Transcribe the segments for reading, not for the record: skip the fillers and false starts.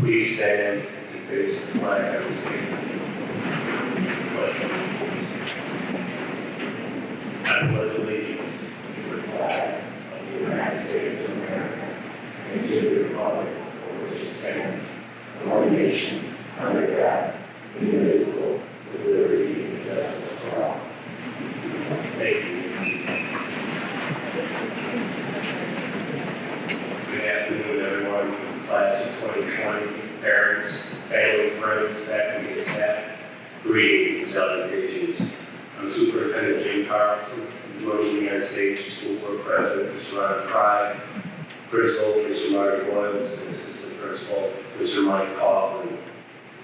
Please stand and face the flag of the state. I pledge allegiance to the flag of the United States of America and to the republic for which it stands, one nation, under God, indivisible, with liberty and justice for all. Thank you. Good afternoon, everyone. Class of 2020, parents, family, friends, faculty, and staff. Greetings and salutations. I'm Superintendent Jim Carlson. Joining me on stage is School Board President Mr. Ron Fry, Principal Mr. Marty Boyles, and Assistant Principal Mr. Mike Coughlin.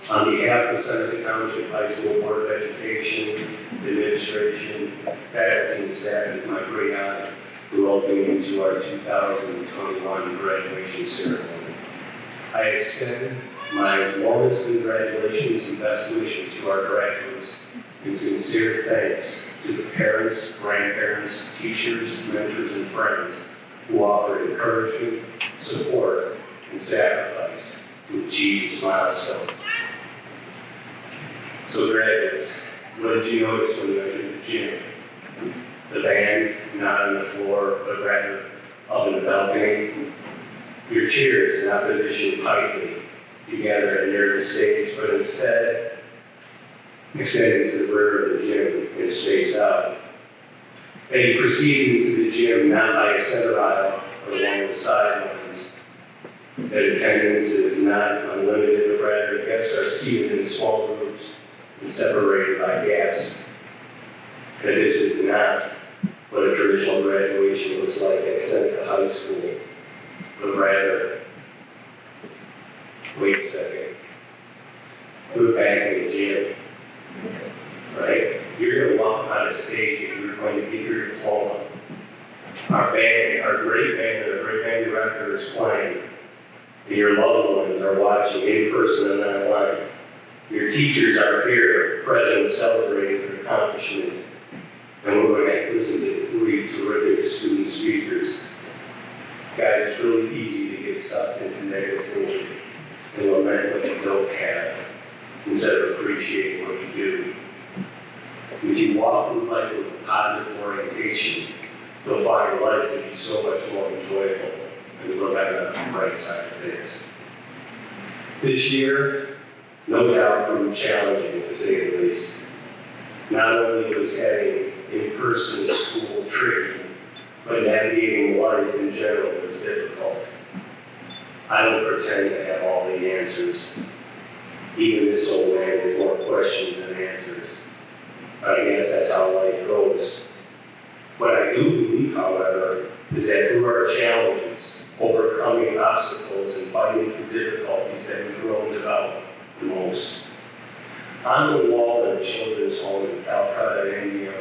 On behalf of Seneca Township High School Board of Education, administration, faculty, and staff, it's my great honor to welcome you to our 2021 graduation ceremony. I extend my warmest congratulations and best wishes to our graduates and sincere thanks to the parents, grandparents, teachers, mentors, and friends who offered encouragement, support, and sacrifice to achieve this milestone. So graduates, what did you notice when you entered the gym? The band, not on the floor, but rather up in the balcony. Your cheers not positioned tightly together near the stage, but instead extending to the rear of the gym and spaced out. And you proceeded into the gym not by a center aisle or along the sidelines. That attendance is not unlimited, but rather guests are seated in small groups and separated by gaps. That this is not what a traditional graduation looks like at Seneca High School, but rather, wait a second, we're back in the gym, right? You're going to walk on a stage and you're going to get your diploma. Our band, our great band director is playing, and your loved ones are watching in person and online. Your teachers are here, present, celebrating their accomplishments. And we're going to listen to 3 terrific student speakers. Guys, it's really easy to get sucked into negative thinking and lament what you don't have instead of appreciating what you do. If you walk through life with a positive orientation, you'll find life to be so much more enjoyable and look at the bright side of things. This year, no doubt proved challenging to say the least. Not only was having in-person school tricky, but navigating life in general was difficult. I don't pretend to have all the answers. Even this old man has more questions than answers. I guess that's how life goes. What I do believe, however, is that through our challenges, overcoming obstacles, and fighting through difficulties that we've grown to develop the most. On the wall in the children's home in Calcutta, India,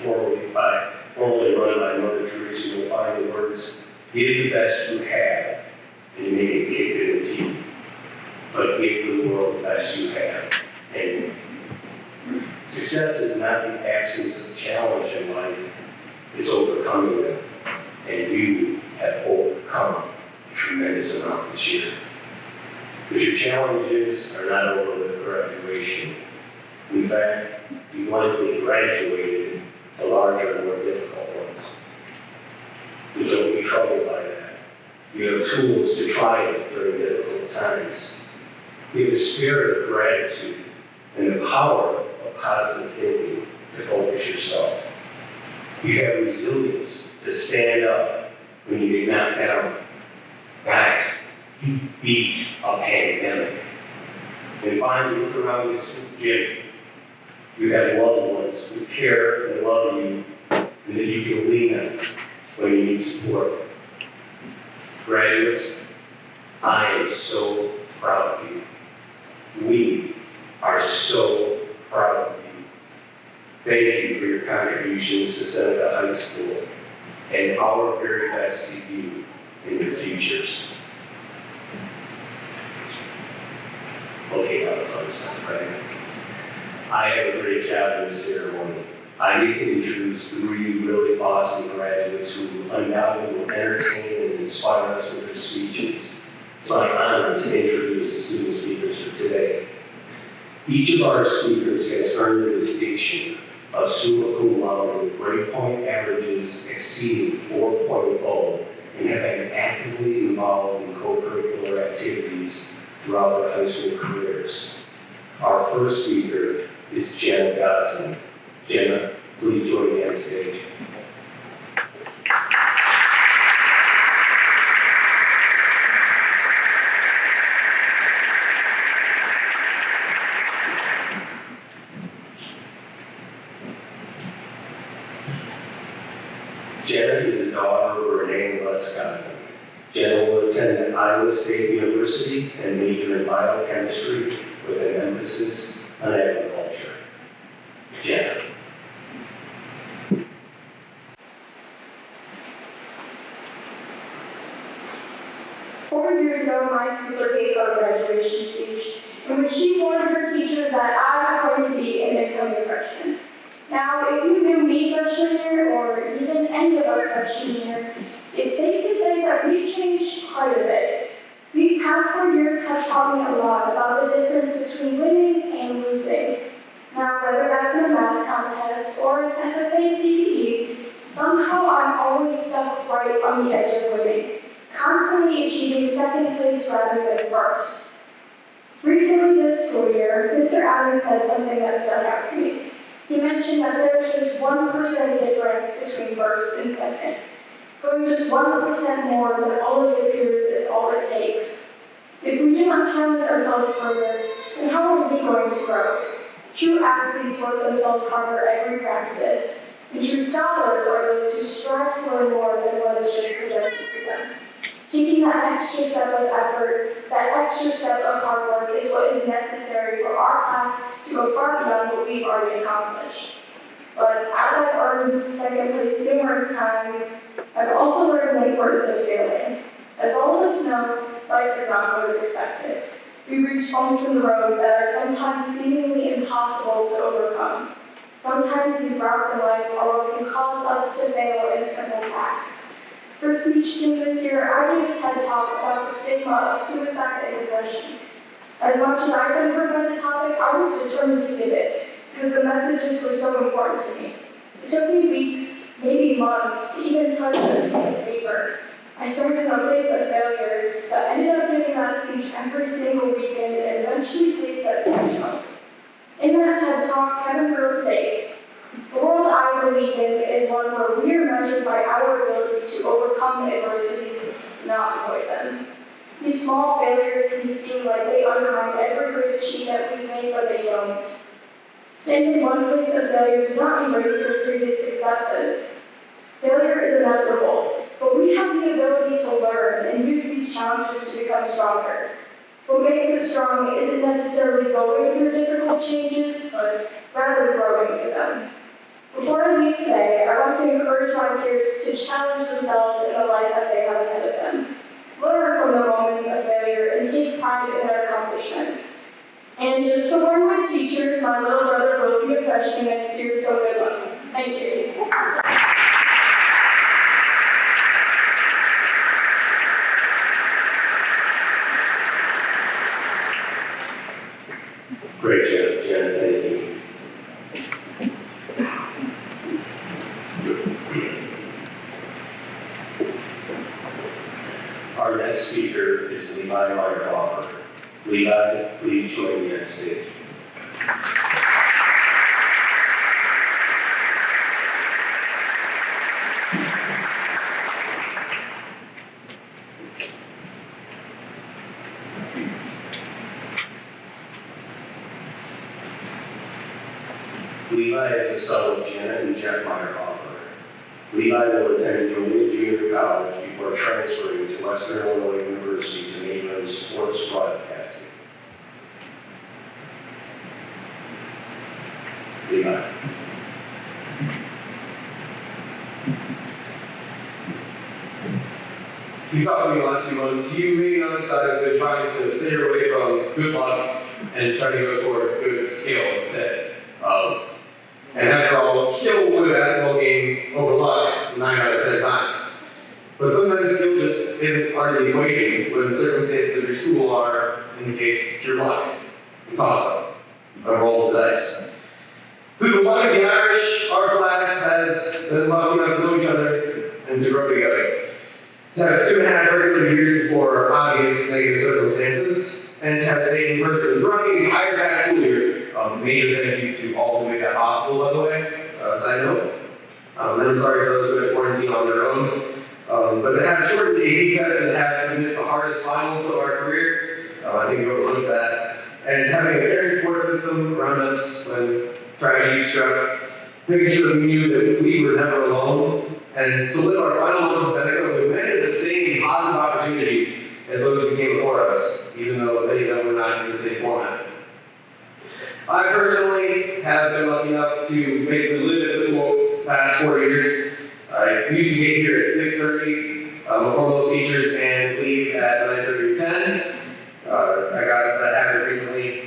formerly run by Mother Teresa, you'll find the words, give the best you have, and you may get kicked in the teeth, but give the world the best you have. And success is not the absence of challenge in life, it's overcoming them. And you have overcome a tremendous amount this year. But your challenges are not over with graduation. In fact, you likely graduated to larger and more difficult ones. But don't be troubled by that. You have tools to triumph during difficult times. You have the spirit of gratitude and the power of positive thinking to focus yourself. You have resilience to stand up when you get knocked down. Guys, you beat a pandemic. And finally, look around this gym. You have loved ones who care and love you, and that you can lean on when you need support. Graduates, I am so proud of you. We are so proud of you. Thank you for your contributions to Seneca High School, and our very best to you in your futures. Okay, now the fun stuff, right? I have a great job in this ceremony. I get to introduce 3 really awesome graduates who undoubtedly will entertain and inspire us with their speeches. It's my honor like to introduce the student speakers for today. Each of our speakers has earned the distinction of summa cum laude with grade point averages exceeding 4.0 and have been actively involved in co-curricular activities throughout their high school careers. Our first speaker is Jenna Gosling. Jenna, please join me on stage. Jenna is the daughter of Renee and Les Gosling. Jenna will attend Iowa State University and major in biochemistry with an emphasis on agriculture. Jenna. 4 years ago, my sister gave her graduation speech, in which she warned her teachers that I was going to be an incoming freshman. Now, if you knew me freshman year, or even any of us freshman year, it's safe to say that we've changed quite a bit. These past 4 years have taught me a lot about the difference between winning and losing. Now, whether that's in a math contest or an FFA CPE, somehow I'm always stuck right on the edge of winning, constantly achieving second place rather than first. Recently this school year, Mr. Adams said something that stuck out to me. He mentioned that there's just 1% difference between first and second. Going just 1% more than all of your peers is all it takes. If we do not challenge ourselves further, then how are we going to grow? True athletes work themselves harder every practice, and true scholars are those who strive to learn more than what is just presented to them. Taking that extra step of effort, that extra step of hard work is what is necessary for our class to go far beyond what we've already accomplished. But as I've earned second place numerous times, I've also learned the importance of failing. As all of us know, life does not go as expected. We reach bumps in the road that are sometimes seemingly impossible to overcome. Sometimes these routes in life are what can cause us to fail in simple tasks. For speech team this year, I gave a TED Talk about the stigma of suicide and depression. As much as I've been hurt by the topic, I was determined to give it, because the messages were so important to me. It took me weeks, maybe months, to even touch a piece of paper. I started in a place of failure, but ended up giving that speech every single weekend and eventually placed at speech notes. In that TED Talk, Kevin Burrows states, "The world I believe in is one where we are measured by our ability to overcome adversities, not avoid them." These small failures can seem like they undermine every great achievement we've made, but they don't. Staying in one place of failure does not erase your previous successes. Failure is inevitable, but we have the ability to learn and use these challenges to become stronger. What makes us strong isn't necessarily going through difficult changes, but rather growing through them. Before I leave today, I want to encourage my peers to challenge themselves in the life that they have ahead of them. Learn from the moments of failure and take pride in their accomplishments. And just to warn my teachers, my little brother will be a freshman next year, so good luck. Thank you. Great job, Jenna, thank you. Our next speaker is Levi Meyerhofer. Levi, please join me on stage. Levi is the son of Jenna and Jeff Meyerhofer. Levi will attend Julia Junior College before transferring to Western Illinois University to major in sports broadcasting. Levi. You talked to me the last 2 months. You may notice I've been trying to stay away from good luck and try to go toward good skill instead. And after all, skill will win a basketball game over luck 9 out of 10 times. But sometimes skill just isn't part of the equation when the circumstances of your school are in case you're lucky. We toss up. I roll the dice. Through the luck of the Irish, our class has been lucky enough to know each other and to grow together. To have 2.5 regular years before obvious negative circumstances, and to have stayed in person throughout the entire past school year. Major thank you to all who made that possible, by the way. Side note. And I'm sorry for those who had quarantine on their own. But to have shortened the AP test and have to miss the hardest finals of our career, I think you overlooked that. And having a caring support system around us when tragedy struck, making sure that we knew that we were never alone, and to live our final months in Seneca with many of the same positive opportunities as those who came before us, even though many of them were not in the same format. I personally have been lucky enough to basically live at the school the past 4 years. I used to get here at 6:30 before most teachers and leave at 9:30 or 10. I got that habit recently.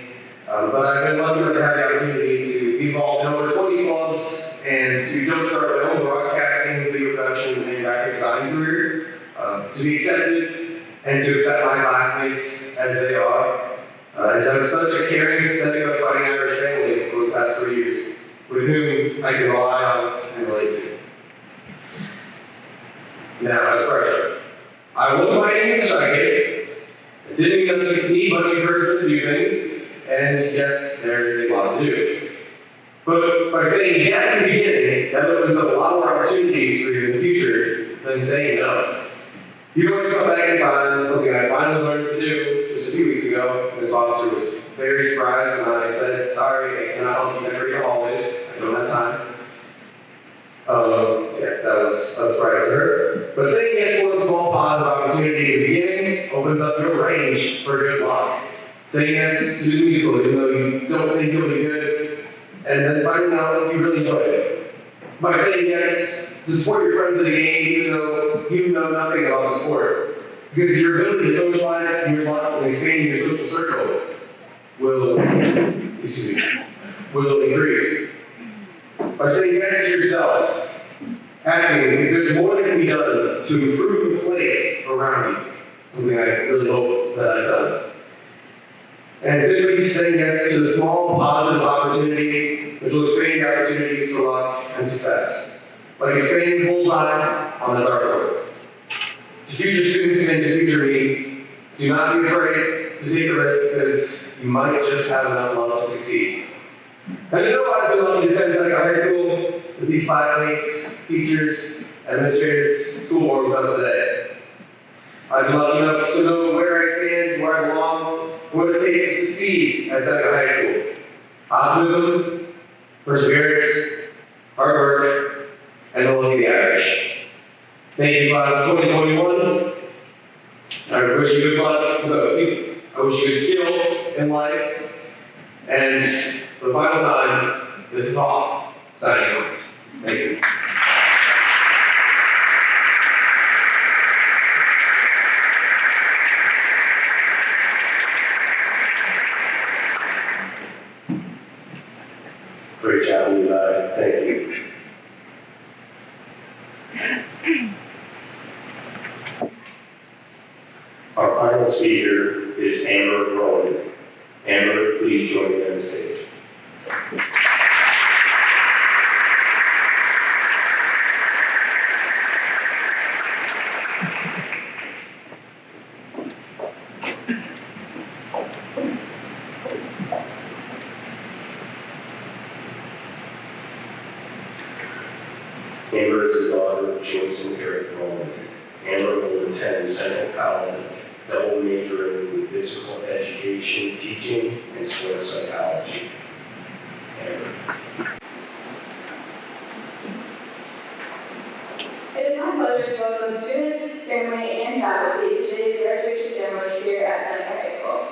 But I've been lucky enough to have the opportunity to be involved in over 20 clubs and to jumpstart my own broadcasting, video production, and graphic design career. To be accepted and to accept my classmates as they are. And to have such a caring, Seneca Fighting Irish family over the past 3 years, with whom I can rely on and relate to. Now, as a freshman, I wasn't by any means a shy kid. It didn't need much encouragement to do things, and yes, there is a lot to do. But by saying yes in the beginning, that opens up a lot more opportunities for you in the future than saying no. You can always come back in time, something I finally learned to do just a few weeks ago. Ms. Foster was very surprised when I said, sorry, I cannot help you decorate the hallways. I don't have time. Yeah, that was a surprise to her. But saying yes to one small positive opportunity in the beginning opens up your range for good luck. Saying yes to the musical even though you don't think you'll be good, and then finding out if you really enjoy it. By saying yes to support your friends in the game even though you know nothing about the sport. Because your ability to socialize and your luck and expanding your social circle will increase. By saying yes to yourself, asking if there's more that can be done to improve the place around you, something I really hope that I've done. And simply saying yes to the small positive opportunity which will expand your opportunities for luck and success. Like expanding the bullseye on a dartboard. To future students and to future me, do not be afraid to take the risk because you might just have enough luck to succeed. And you know I've been lucky to attend Seneca High School with these classmates, teachers, administrators, school board with us today. I've been lucky enough to know where I stand, where I belong, what it takes to succeed at Seneca High School. Optimism, perseverance, hard work, and the luck of the Irish. Thank you, class of 2021. I wish you good luck. I wish you good skill in life. And for the final time, this is all. Signing off. Thank you. Great job, Levi. Thank you. Our final speaker is Amber Rowan. Amber, please join me on the stage. Amber is the daughter of Joyce and Eric Rowan. Amber will attend Central College, double majoring with physical education, teaching, and sports psychology. Amber. It is my pleasure to welcome students, family, and faculty to today's graduation ceremony here at Seneca High School.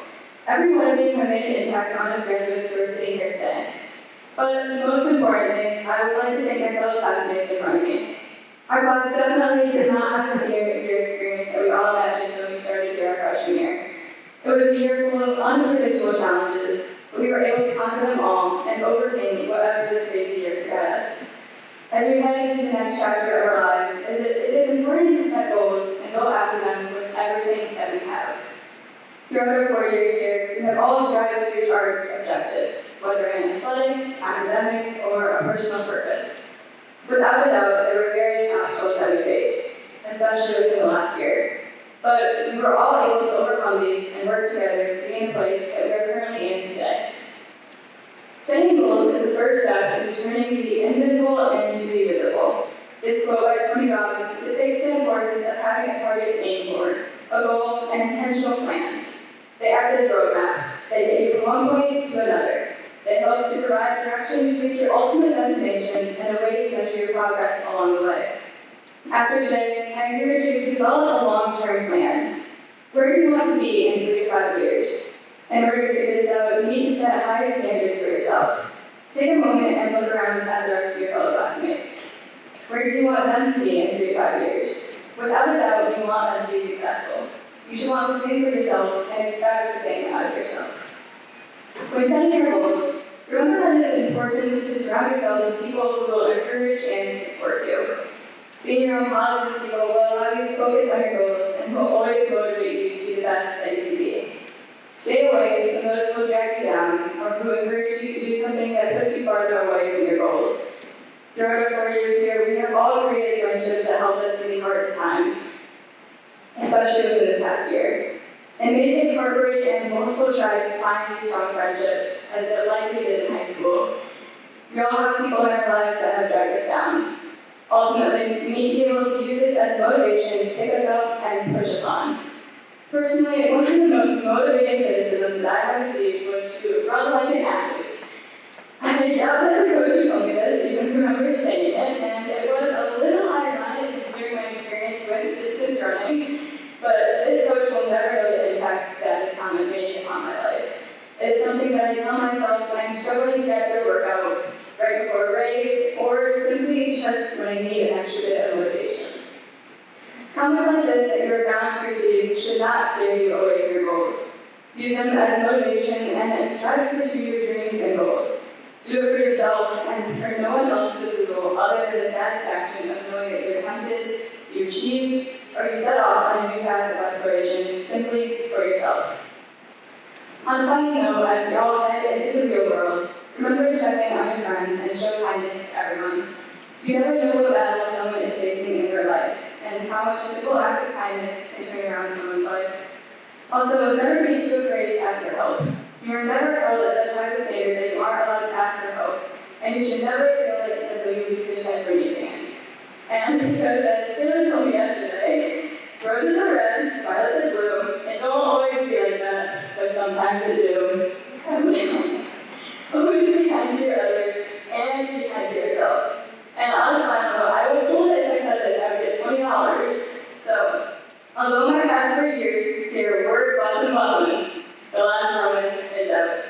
Every one of you have made an impact on us graduates who are sitting here today. But most importantly, I would like to thank my fellow classmates in front of me. Our class definitely did not have the senior year experience that we all imagined when we started here our freshman year. It was a year full of unpredictable challenges, but we were able to conquer them all and overcame whatever this crazy year threw at us. As we head into the next chapter of our lives, it is important to set goals and go after them with everything that we have. Throughout our 4 years here, we have all strived to reach our objectives, whether in athletics, academics, or a personal purpose. Without a doubt, there were various obstacles that we faced, especially within the last year. But we were all able to overcome these and work together to gain the place that we are currently in today. Setting goals is the first step in turning the invisible into the visible. This quote by Tony Robbins depicts the importance of having a target to aim for, a goal, an intentional plan. They act as roadmaps. They get you from one point to another. They help to provide direction to reach your ultimate destination and a way to measure your progress along the way. After today, I encourage you to develop a long-term plan. Where do you want to be in 3 to 5 years? In order to figure this out, you need to set high standards for yourself. Take a moment and look around at the rest of your fellow classmates. Where do you want them to be in 3 to 5 years? Without a doubt, you want them to be successful. You should want the same for yourself and expect the same out of yourself. When setting your goals, remember that it is important to surround yourself with people who will encourage and support you. Being around positive people will allow you to focus on your goals and will always motivate you to be the best that you can be. Stay away from those who will drag you down or who encourage you to do something that puts you farther away from your goals. Throughout our 4 years here, we have all created friendships that helped us in the hardest times, especially within this past year. It may take heartbreak and multiple tries to find these strong friendships, as it likely did in high school. We all have people in our lives that have dragged us down. Ultimately, we need to be able to use this as motivation to pick us up and push us on. Personally, one of the most motivating criticisms that I have received was to run like an athlete. I doubt that the coach who told me this even remembers saying it, and it was a little ironic considering my experience with distance running, but this coach will never know the impact that his comment made on my life. It is something that I tell myself when I'm struggling to get through a workout, right before a race, or simply just when I need an extra bit of motivation. Comments like this that you are bound to receive should not steer you away from your goals. Use them as motivation and strive to pursue your dreams and goals. Do it for yourself and for no one else's approval other than the satisfaction of knowing that you attempted, you achieved, or you set off on a new path of exploration simply for yourself. On a final note, as we all head into the real world, remember to check in on your friends and show kindness to everyone. You never know what battle someone is facing in their life, and how much a simple act of kindness can turn around someone's life. Also, never be too afraid to ask for help. You are never held at such high standard that you aren't allowed to ask for help, and you should never feel like as though you would be criticized for anything. And because, as Taylor told me yesterday, roses are red, violets are blue. It don't always be like that, but sometimes it do. Always be kind to your others, and be kind to yourself. And on a final note, I was told that if I said this, I would get $20. So, although my past 4 years here were bussin', the last Roman is out.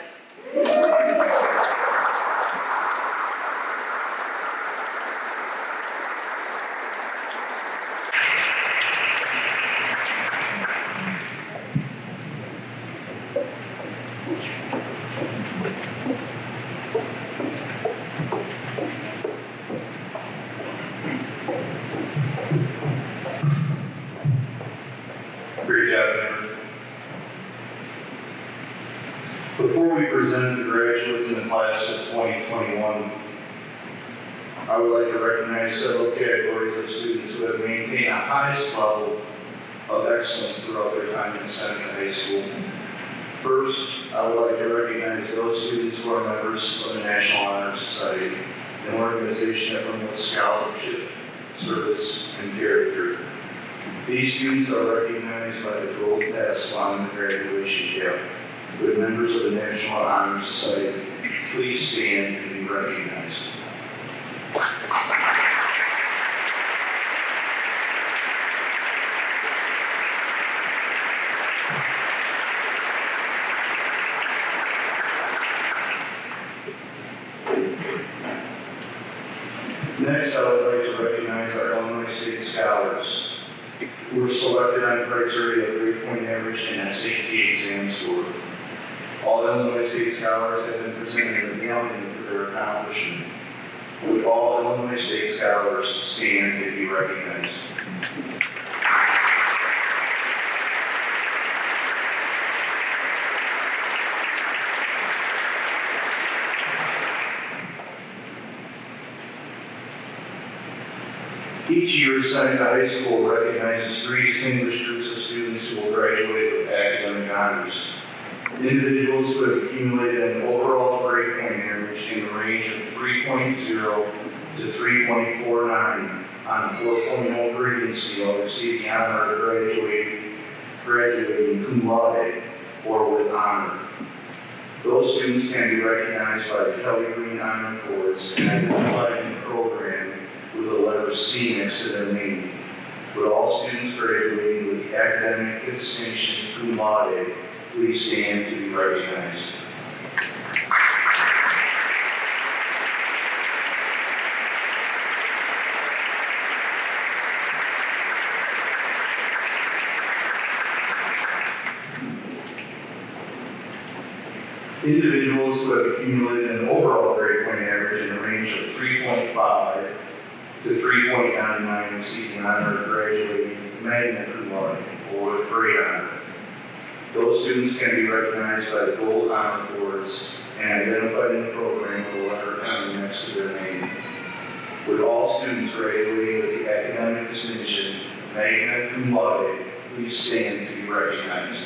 Great job, members. Before we present the graduates in the class of 2021, I would like to recognize several categories of students who have maintained a highest level of excellence throughout their time in Seneca High School. First, I would like to recognize those students who are members of the National Honor Society, an organization that promotes scholarship, service, and character. These students are recognized by the gold tassel on the graduation cap. Would members of the National Honor Society please stand and be recognized? Next, I would like to recognize our Illinois State Scholars who were selected on criteria of grade-point average and SAT exam score. All Illinois State Scholars have been presented a medallion for their accomplishment. Would all Illinois State Scholars stand and be recognized? Each year, Seneca High School recognizes 3 distinguished groups of students who will graduate with academic honors. Individuals who have accumulated an overall grade point average in the range of 3.0 to 3.49 on the 4.0 grading scale receive the honor of graduating cum laude or with honor. Those students can be recognized by the Kelly Green Honor Cords and identified in the program with the letter C next to their name. Would all students graduating with the academic distinction cum laude please stand to be recognized. Individuals who have accumulated an overall grade point average in the range of 3.5 to 3.99 receive the honor of graduating magna cum laude or great honor. Those students can be recognized by the gold honor cords and identified in the program with the letter M next to their name. Would all students graduating with the academic distinction magna cum laude please stand to be recognized.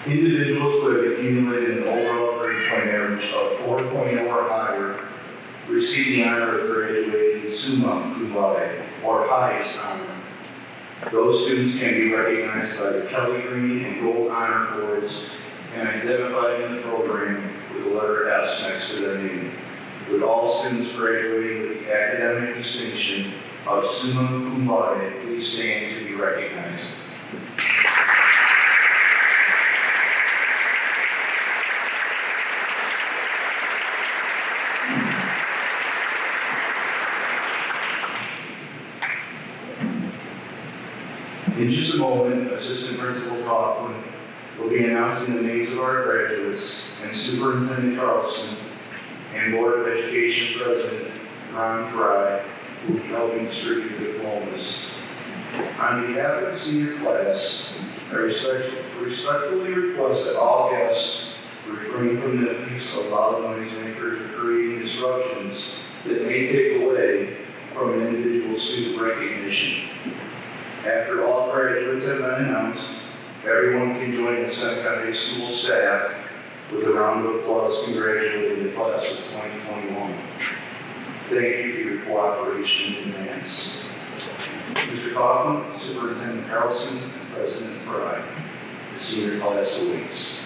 Individuals who have accumulated an overall grade point average of 4.0 or higher receive the honor of graduating summa cum laude, or highest honor. Those students can be recognized by the Kelly Green and Gold Honor Cords and identified in the program with the letter S next to their name. With all students graduating with the academic distinction of summa cum laude, please stand to be recognized. In just a moment, Assistant Principal Kaufman will be announcing the names of our graduates, and Superintendent Carlson and Board of Education President Ron Fry will be helping distribute diplomas. On behalf of the senior class, I respectfully request that all guests refrain from the use of loud noisemakers or creating disruptions that may take away from an individual student recognition. After all graduates have been announced, everyone can join the Seneca High School staff with a round of applause congratulating the class of 2021. Thank you for your cooperation in advance. Mr. Kaufman, Superintendent Carlson, and President Fry, the senior class awaits.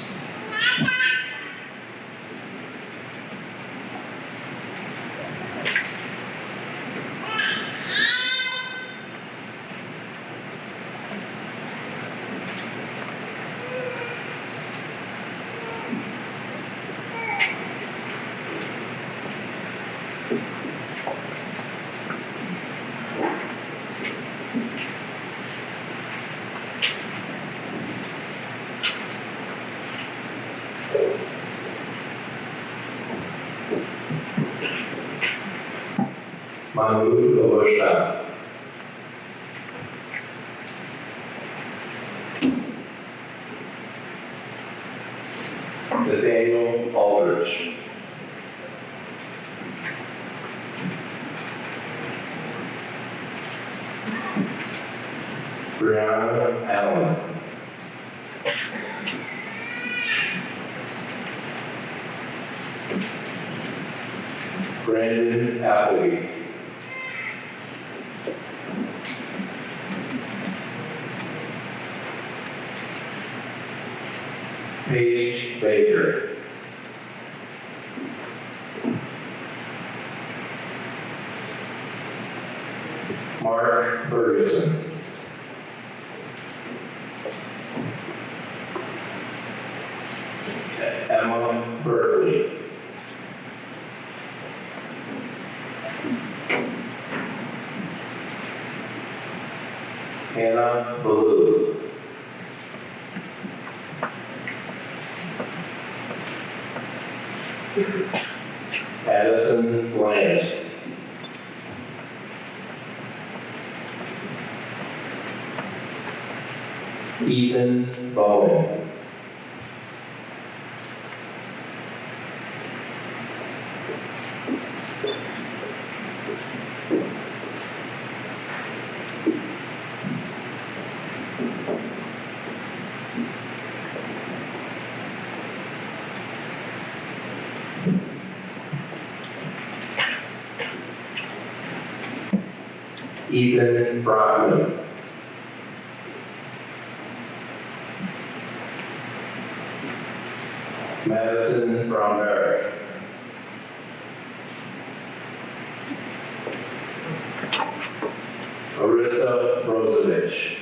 Manu Loboshta. Nathaniel Aldrich. Brianna Allen. Brandon Appleby. Paige Baker. Mark Ferguson. Emma Berkeley. Hannah Ballou. Addison Bland. Ethan Bowen. Ethan Brockman. Madison Brownberg. Arissa Rosevich.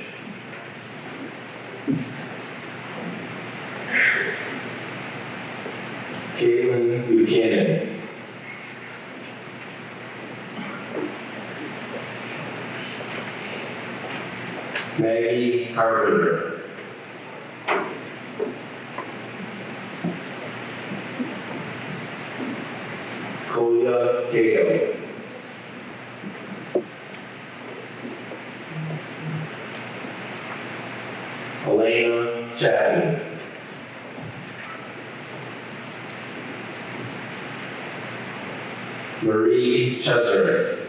Caitlin Buchanan. Maggie Carpenter. Kolia Cato. Elena Chapman. Marie Cheserick.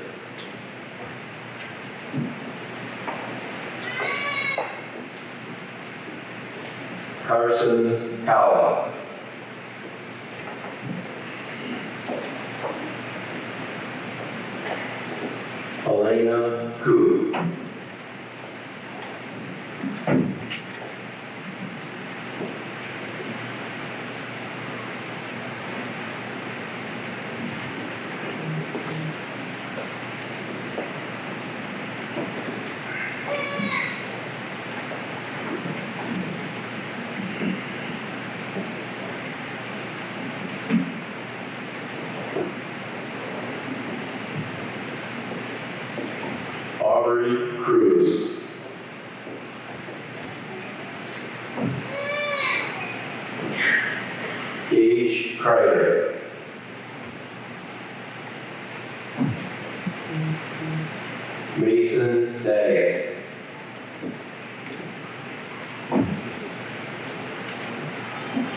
Carson Powell. Elena Koo. Aubrey Cruz. Gage Kreider. Mason Daggett.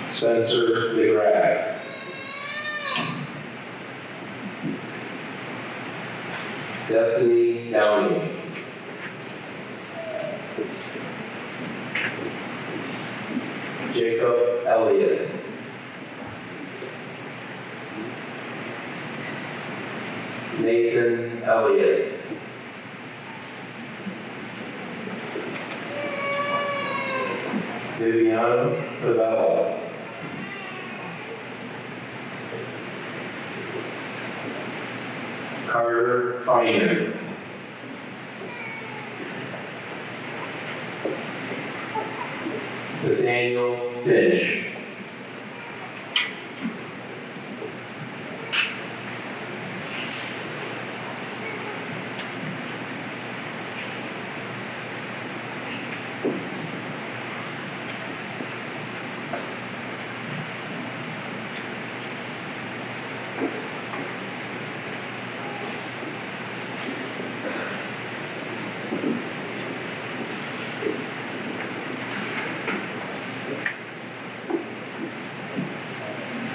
Spencer McGrath. Destiny Downey. Jacob Elliott. Nathan Elliott. Viviana Favela. Carter Feiner. Nathaniel Finch.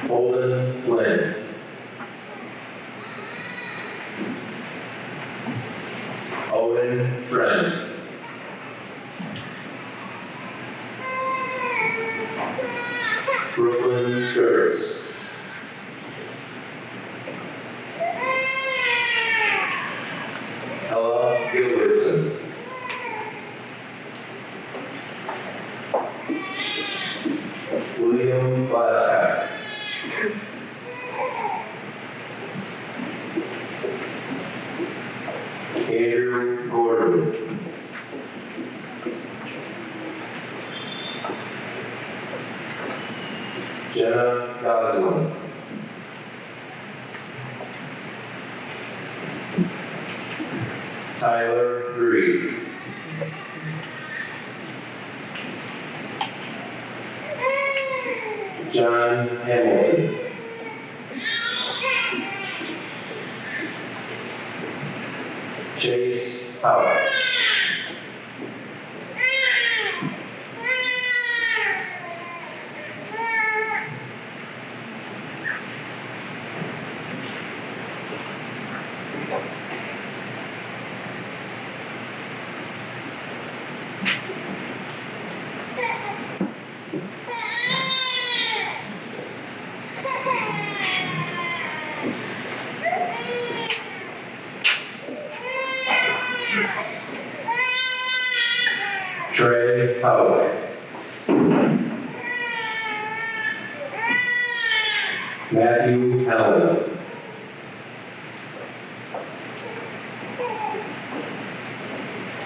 Holden Flynn. Owen Friend. Brooklyn Kurtz. Ella Gilbertson. William Glasscock. Andrew Gordon. Jenna Gosling. Tyler Grieve. John Hamilton. Chase Howard. Matthew Howell.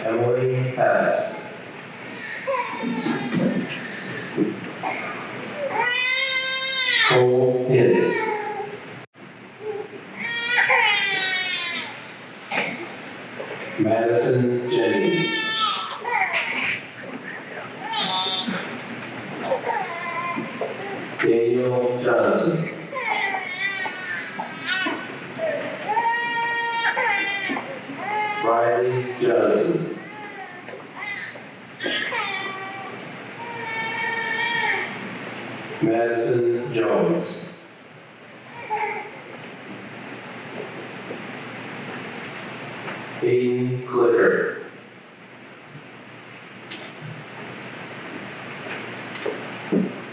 Emily Hess. Cole Hibbs. Madison Jennings. Daniel Johnson. Riley Johnson. Madison Jones. Aiden Clicker.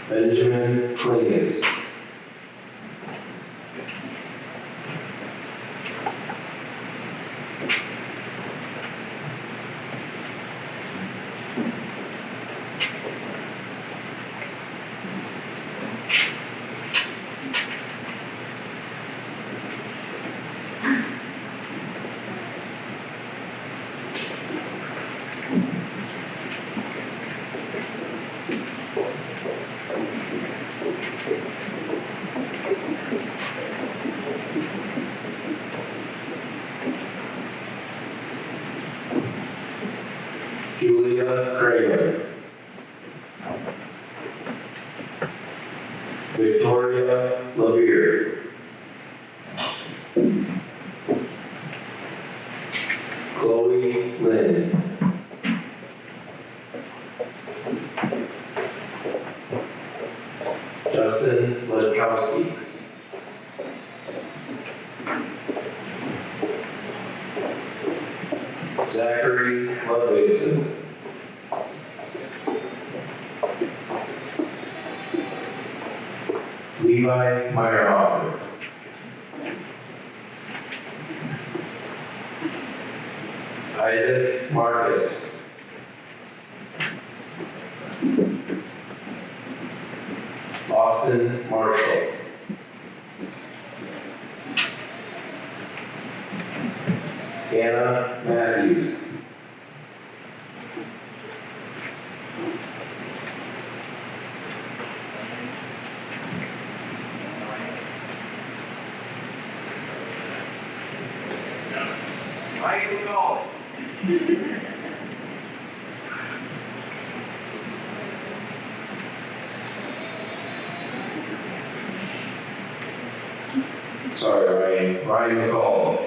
Benjamin Klingus. Julia Kramer. Victoria Levere. Chloe Lynn. Justin Ledkowski. Zachary Ludwigson. Levi Meyerhofer. Isaac Marcus. Austin Marshall. Anna Matthews. Michael Gall. Sorry, Ryan. Ryan McCall.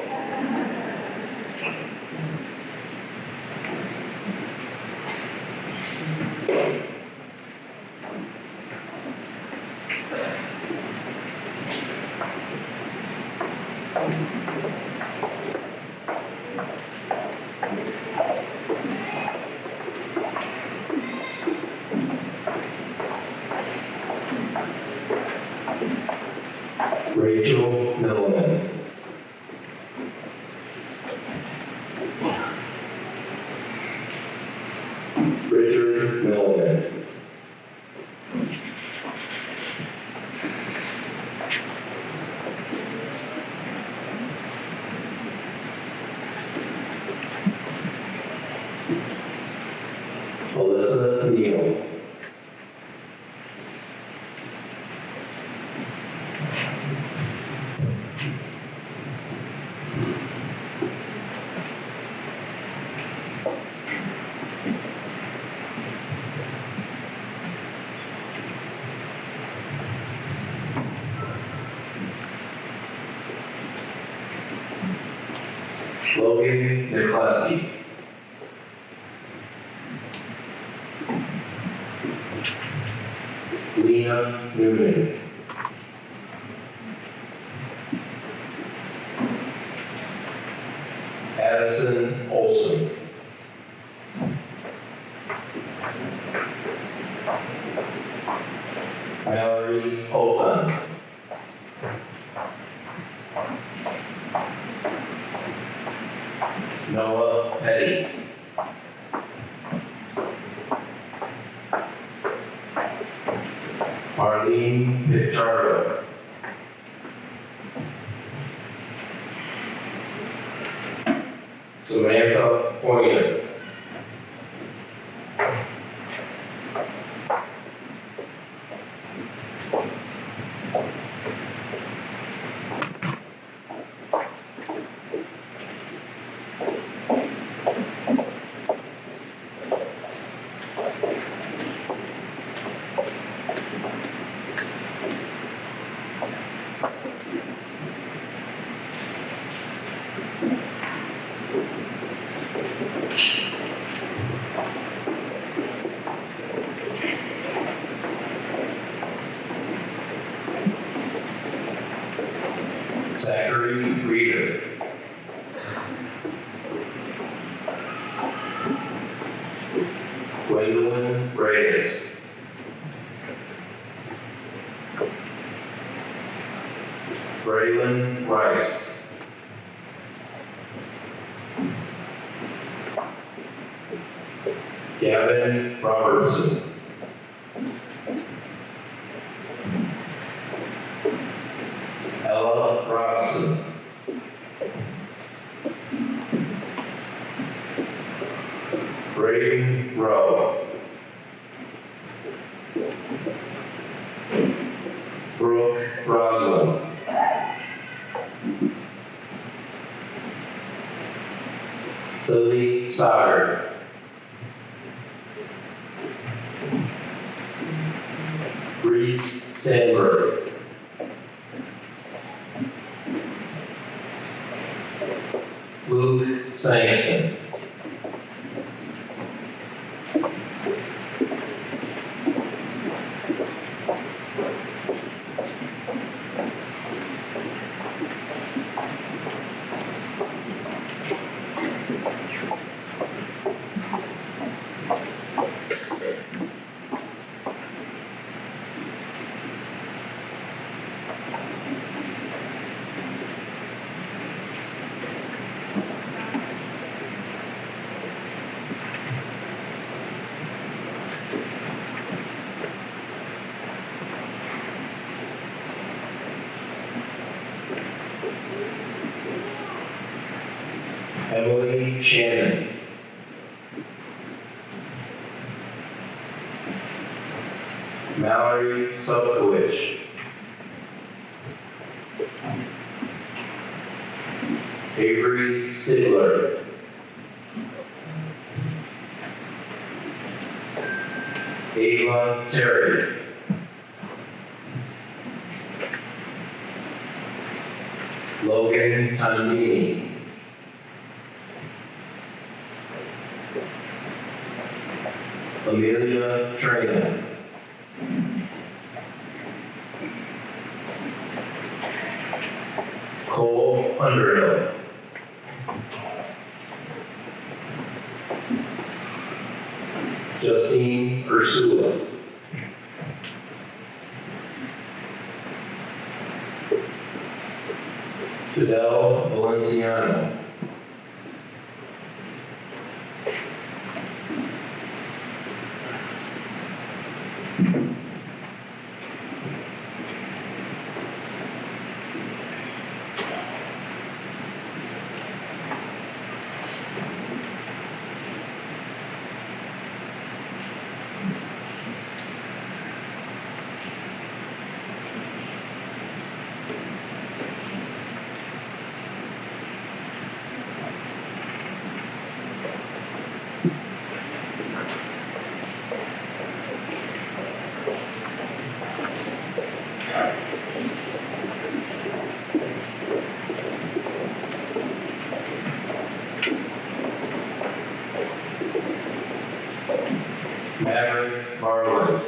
Rachel Millman. Richard Millman. Alyssa Neal. Logan McCluskey. Lena Noonan. Addison Olson. Mallory Othan. Noah Petty. Marlene Pichardo. Samantha Pointer. Zachary Reeder. Gwendolyn Reyes. Braylon Rice. Gavin Robertson. Ella Robson. Braden Rowe. Brooke Roslin. Lily Sauer. Reese Sandberg. Luke Sangston. Emily Shannon. Mallory Sopkowicz. Avery Stigler. Ava Terry. Logan Tandini. Amelia Traina. Cole Underhill. Justine Ursula. Fidel Valenciano. Maverick Marlin.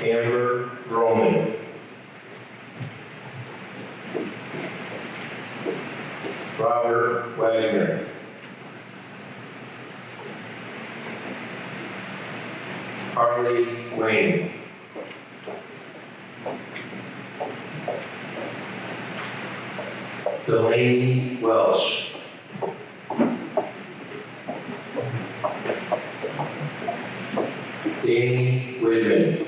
Amber Roman. Robert Wagner. Harley Wayne. Delaney Welsh. Danny Whitman.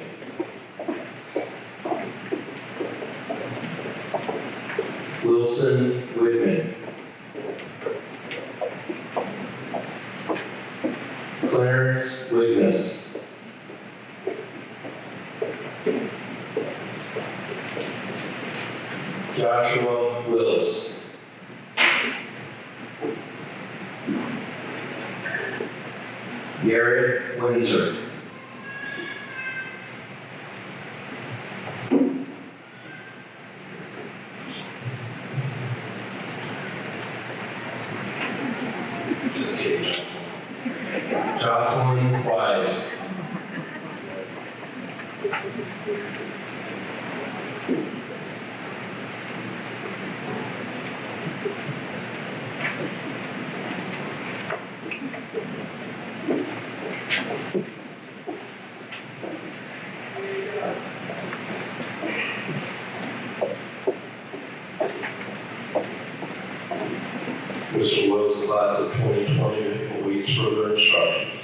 Wilson Joshua Wills. Garrett Windsor. Just kidding, Jocelyn Wise. Mr. Wills, the class of 2020, awaits further instructions.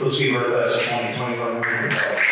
Let's give our class of 2021 a round of applause.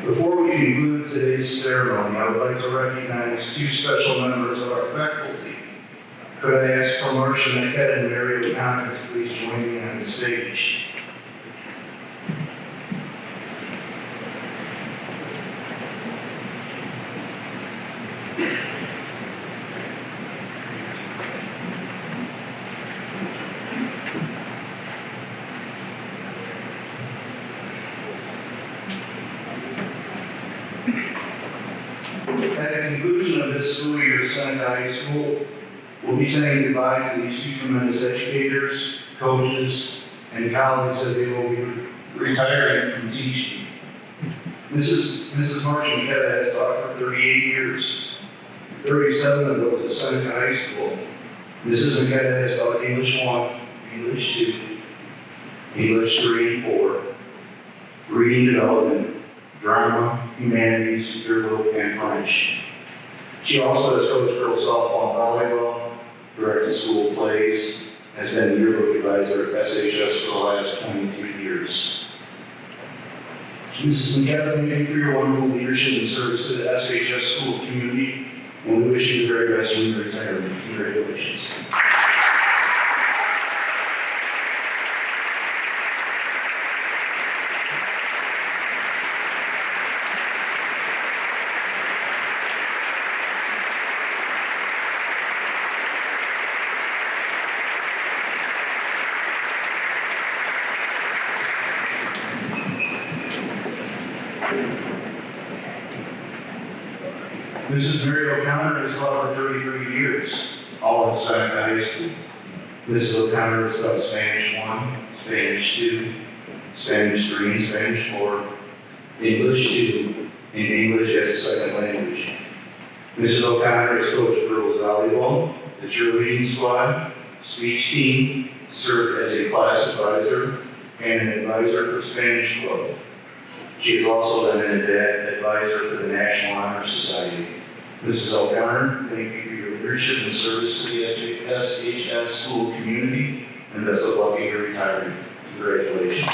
Before we conclude today's ceremony, I would like to recognize two special members of our faculty. Could I ask for Marcia McKett and Mary O'Connor to please join me on the stage? At the conclusion of this school year, Seneca High School will be saying goodbye to these two tremendous educators, coaches, and colleagues as they will be retiring from teaching. Mrs. Marcia McKett has taught for 38 years, 37 of those at Seneca High School. Mrs. McKett has taught English 1, English 2, English 3 and 4, reading development, drama, humanities, yearbook, and French. She also has coached girls softball and volleyball, directed school plays, has been the yearbook advisor at SHS for the last 22 years. Mrs. McKett, thank you for your wonderful leadership and service to the SHS school community, and we wish you the very best in your retirement. Congratulations. Mrs. Mary O'Connor has taught for 33 years, all at Seneca High School. Mrs. O'Connor has taught Spanish 1, Spanish 2, Spanish 3, and Spanish 4, English 2, and English as a second language. Mrs. O'Connor has coached girls volleyball, the cheerleading squad, speech team, served as a class advisor, and an advisor for Spanish Club. She has also been an advisor for the National Honor Society. Mrs. O'Connor, thank you for your leadership and service to the SHS school community, and best of luck in your retirement. Congratulations.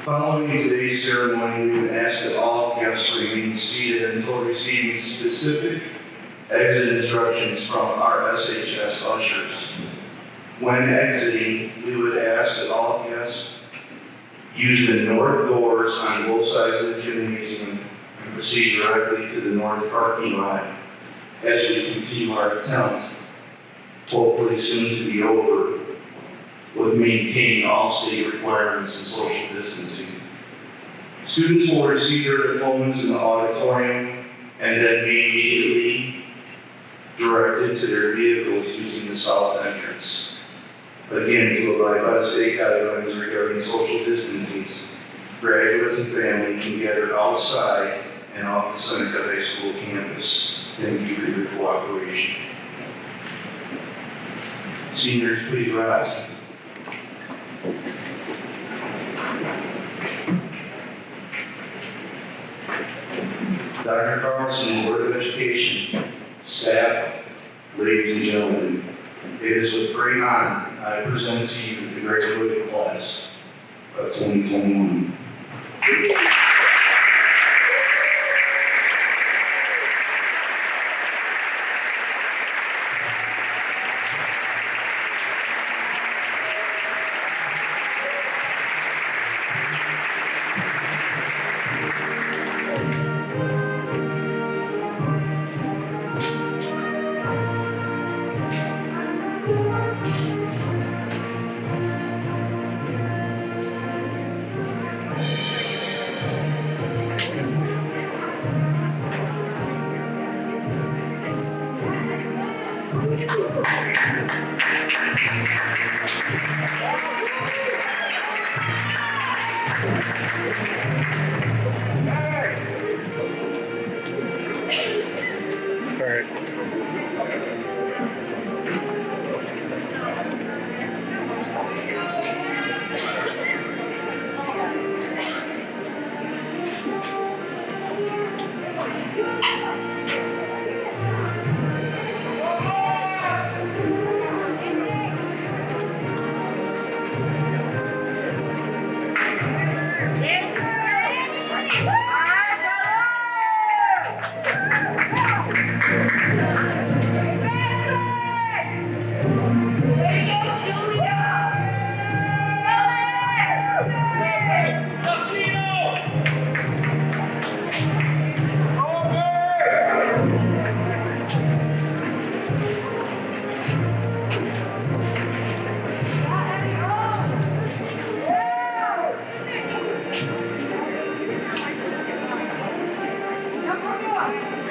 Following today's ceremony, we would ask that all guests remain seated until receiving specific exit instructions from our SHS ushers. When exiting, we would ask that all guests use the north doors on both sides of the gymnasium and proceed directly to the north parking lot as we continue our attempt, hopefully soon to be over, with maintaining all state requirements and social distancing. Students will receive their diplomas in the auditorium and then be immediately directed to their vehicles using the south entrance. Again, to abide by the state guidelines regarding social distancing, graduates and family can gather outside and off the Seneca High School campus. Thank you for your cooperation. Seniors, please rise. Dr. Carlson, Board of Education, staff, ladies and gentlemen, it is with great honor I present to you the graduating class of 2021. Come on.